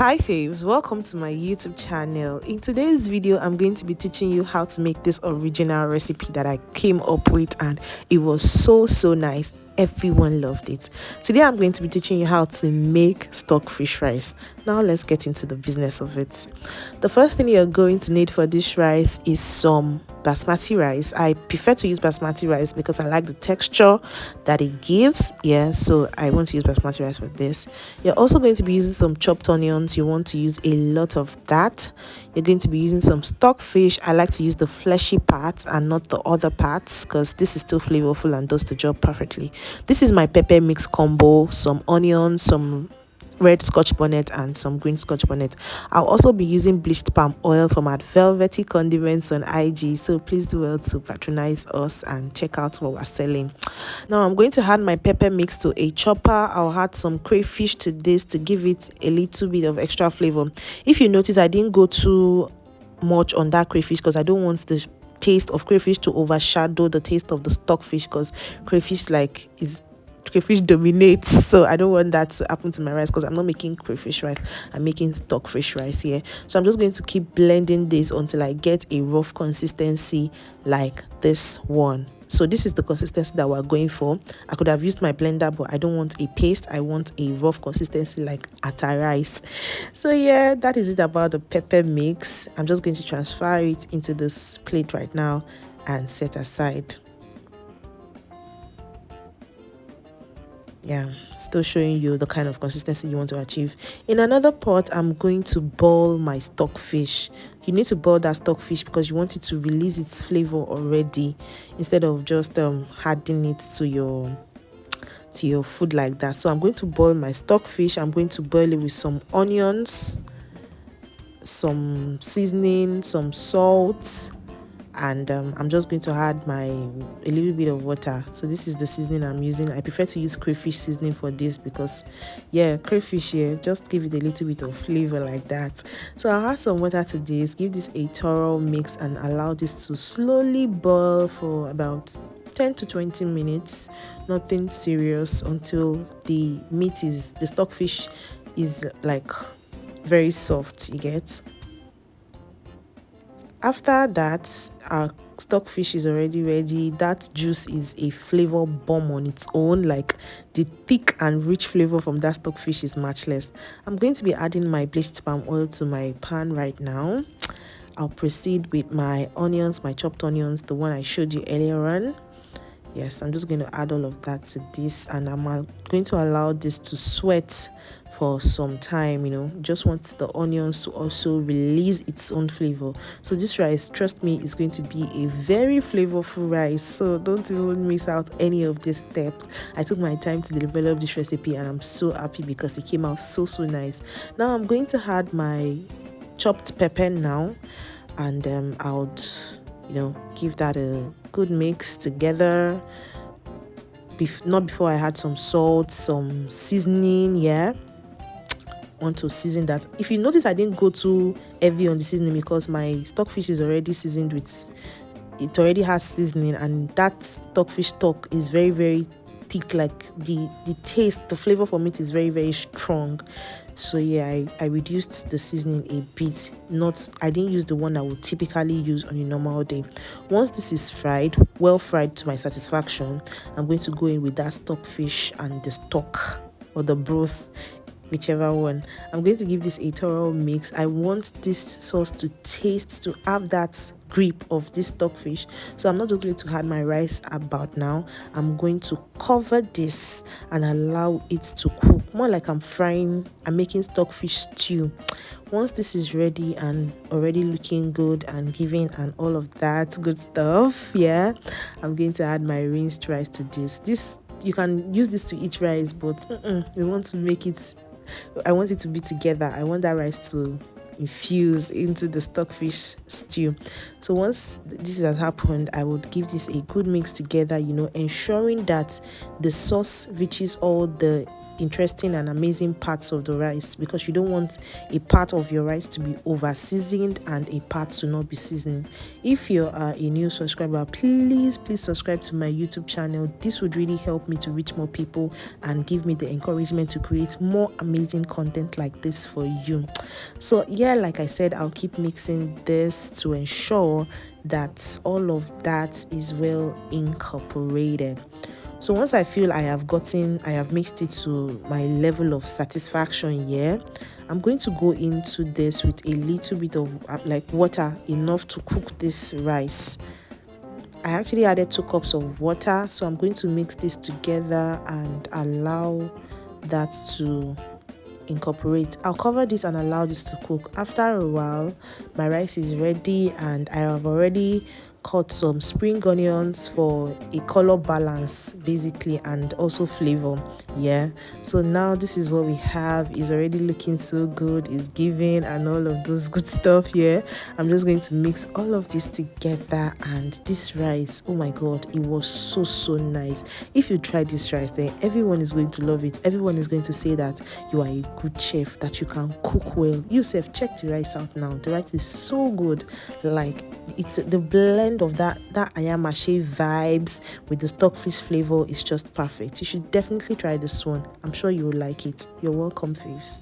Hi faves, welcome to my YouTube channel. In today's video, I'm going to be teaching you how to make this original recipe that I came up with, and it was so nice. Everyone loved it. Today I'm going to be teaching you how to make stockfish rice. Now let's get into the business of it. The first thing you're going to need for this rice is some basmati rice. I prefer to use basmati rice because I like the texture that it gives. Yeah, so I want to use basmati rice for this. You're also going to be using some chopped onions. You want to use a lot of that. You're going to be using some stockfish. I like to use the fleshy parts and not the other parts because this is still flavorful and does the job perfectly. This is my pepper mix combo: some onions, some red scotch bonnet, and some green scotch bonnet. I'll also be using bleached palm oil from at Velvety Condiments on IG, so please do well to patronize us and check out what we're selling. Now I'm going to add my pepper mix to a chopper. I'll add some crayfish to this to give it a little bit of extra flavor. If you notice, I didn't go too much on that crayfish because I don't want the taste of crayfish to overshadow the taste of the stockfish, because crayfish dominates, so I don't want that to happen to my rice because I'm not making crayfish rice, I'm making stockfish rice here. So I'm just going to keep blending this until I get a rough consistency like this one. So this is the consistency that we're going for. I could have used my blender, but I don't want a paste. I want a rough consistency like atta rice. So yeah, that is it about the pepper mix. I'm just going to transfer it into this plate right now and set aside. Yeah, still showing you the kind of consistency you want to achieve. In another pot, I'm going to boil my stockfish. You need to boil that stockfish because you want it to release its flavor already, instead of just adding it to your food like that. So I'm going to boil my stockfish. I'm going to boil it with some onions, some seasoning, some salt, and I'm just going to add a little bit of water. So this is the seasoning I'm using. I prefer to use crayfish seasoning for this because yeah, crayfish here just give it a little bit of flavor like that. So I'll add some water to this, give this a thorough mix, and allow this to slowly boil for about 10 to 20 minutes. Nothing serious, until the stockfish is like very soft, you get. After that, our stockfish is already ready. That juice is a flavor bomb on its own. Like, the thick and rich flavor from that stockfish is matchless. I'm going to be adding my bleached palm oil to my pan right now. I'll proceed with my onions, my chopped onions, the one I showed you earlier on. Yes, I'm just going to add all of that to this, and I'm going to allow this to sweat for some time. Just want the onions to also release its own flavor. So this rice, trust me, is going to be a very flavorful rice, so don't even miss out any of these steps. I took my time to develop this recipe, and I'm so happy because it came out so nice. Now I'm going to add my chopped pepper now, and I would give that a good mix together. Not before I add some salt, some seasoning. Yeah, want to season that. If you notice, I didn't go too heavy on the seasoning because my stockfish is already seasoned with, it already has seasoning, and that stockfish stock is very thick. Like, the taste, the flavor from it is very strong. So yeah, I reduced the seasoning a bit. I didn't use the one I would typically use on a normal day. Once this is well fried to my satisfaction, I'm going to go in with that stockfish and the stock, or the broth, whichever one. I'm going to give this a thorough mix. I want this sauce to have that grip of this stockfish. So I'm not just going to add my rice about now. I'm going to cover this and allow it to cook, more like I'm making stockfish stew. Once this is ready and already looking good and giving and all of that good stuff, yeah, I'm going to add my rinsed rice to this. You can use this to eat rice, but we want to make it, I want it to be together. I want that rice to infuse into the stockfish stew. So once this has happened, I would give this a good mix together, ensuring that the sauce reaches all the interesting and amazing parts of the rice, because you don't want a part of your rice to be over seasoned and a part to not be seasoned. If you're a new subscriber, please subscribe to my YouTube channel. This would really help me to reach more people and give me the encouragement to create more amazing content like this for you. So yeah, like I said, I'll keep mixing this to ensure that all of that is well incorporated. So once I feel I have mixed it to my level of satisfaction here, I'm going to go into this with a little bit of like water, enough to cook this rice. I actually added 2 cups of water, so I'm going to mix this together and allow that to incorporate. I'll cover this and allow this to cook. After a while, my rice is ready, and I have already cut some spring onions for a color balance basically, and also flavor. Yeah, so now this is what we have. Is already looking so good, is giving, and all of those good stuff here. I'm just going to mix all of this together, and this rice, oh my god, it was so nice. If you try this rice, then everyone is going to love it. Everyone is going to say that you are a good chef, that you can cook well. You self, check the rice out now. The rice is so good. Like, it's the blend of that ayamashi vibes with the stockfish flavor is just perfect. You should definitely try this one. I'm sure you will like it. You're welcome, faves.